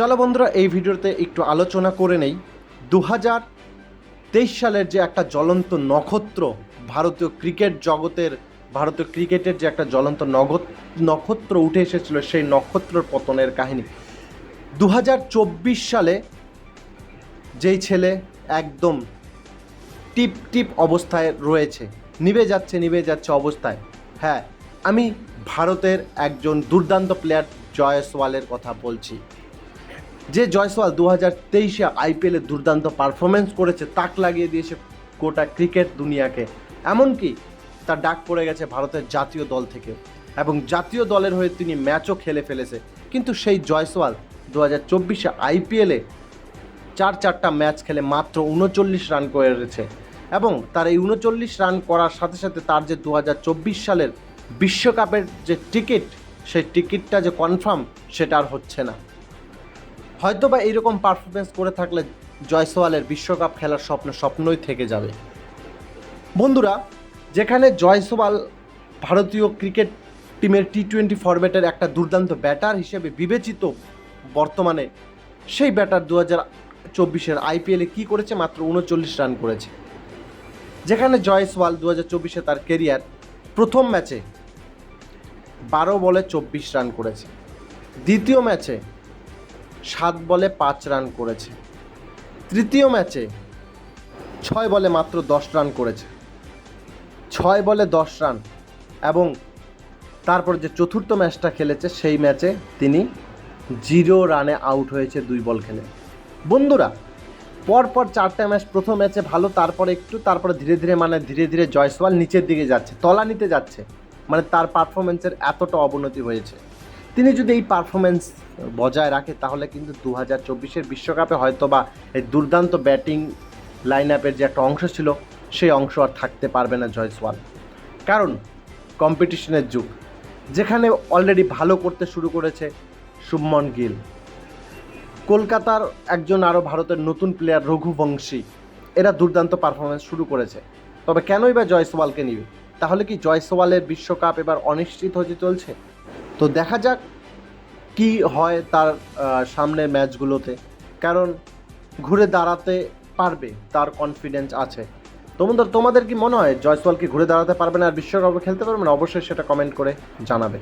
চলো বন্ধুরা, এই ভিডিওতে একটু আলোচনা করে নেই 2023 সালের যে একটা জ্বলন্ত নক্ষত্র ভারতীয় ক্রিকেটের যে একটা জ্বলন্ত নক্ষত্র উঠে এসেছিল, সেই নক্ষত্রের পতনের কাহিনী। 2024 সালে যেই ছেলে একদম টিপ টিপ অবস্থায় রয়েছে, নিভে যাচ্ছে অবস্থায়। হ্যাঁ, আমি ভারতের একজন দুর্দান্ত প্লেয়ার জয়সওয়ালের কথা বলছি। যে জয়সওয়াল 2023-এ আইপিএলে দুর্দান্ত পারফরমেন্স করেছে, তাক লাগিয়ে দিয়েছে গোটা ক্রিকেট দুনিয়াকে। এমনকি তার ডাক পড়ে গেছে ভারতের জাতীয় দল থেকে, এবং জাতীয় দলের হয়ে তিনি ম্যাচও খেলে ফেলেছে। কিন্তু সেই জয়সওয়াল 2024-এ আইপিএলে চারটা ম্যাচ খেলে মাত্র 39 রান করেছে, এবং তার এই 39 রান করার সাথে সাথে তার যে 2024 সালের বিশ্বকাপের যে টিকিট, সেই টিকিটটা যে কনফার্ম, সেটা আর হচ্ছে না। হয়তোবা এইরকম পারফরমেন্স করে থাকলে জয়সওয়ালের বিশ্বকাপ খেলার স্বপ্নই থেকে যাবে। বন্ধুরা, যেখানে জয়সওয়াল ভারতীয় ক্রিকেট টিমের টি-20 ফরম্যাটের একটা দুর্দান্ত ব্যাটার হিসেবে বিবেচিত বর্তমানে, সেই ব্যাটার 2024-এর আইপিএলে কী করেছে? মাত্র 39 রান করেছে। যেখানে জয়সওয়াল 2024-এ তার কেরিয়ার প্রথম ম্যাচে 12 বলে 24 রান করেছে, দ্বিতীয় ম্যাচে 7 বলে 5 রান করেছে, তৃতীয় ম্যাচে 6 বলে মাত্র 10 রান করেছে, 6 বলে 10 রান, এবং তারপর যে চতুর্থ ম্যাচটা খেলেছে, সেই ম্যাচে তিনি 0 রানে আউট হয়েছে 2 বল খেলে। বন্ধুরা, পরপর 4টা ম্যাচ, প্রথম ম্যাচে ভালো, তারপরে ধীরে ধীরে জয়সওয়াল নিচের দিকে যাচ্ছে, তলানিতে যাচ্ছে। মানে তার পারফরমেন্সের এতটা অবনতি হয়েছে। তিনি যদি এই পারফরমেন্স বজায় রাখে, তাহলে কিন্তু 2024-এর বিশ্বকাপে হয়তোবা এই দুর্দান্ত ব্যাটিং লাইন আপের যে একটা অংশ ছিল, সেই অংশ আর থাকতে পারবে না জয়সওয়াল। কারণ কম্পিটিশনের যুগ, যেখানে অলরেডি ভালো করতে শুরু করেছে শুভমন গিল, কলকাতার একজন আরও ভারতের নতুন প্লেয়ার রঘুবংশী, এরা দুর্দান্ত পারফরমেন্স শুরু করেছে। তবে কেনই বা জয়সওয়ালকে নিবে? তাহলে কি জয়সওয়ালের বিশ্বকাপ এবার অনিশ্চিত হতে চলছে? তো দেখা যাক কি হয় তার সামনের ম্যাচগুলোতে, কারণ ঘুরে দাঁড়াতে পারবে, তার কনফিডেন্স আছে। তোমাদের কি মনে হয় জয়সওয়াল কি ঘুরে দাঁড়াতে পারবে না আর বিশ্বকাপে খেলতে পারবে না? অবশ্যই সেটা কমেন্ট করে জানাবে।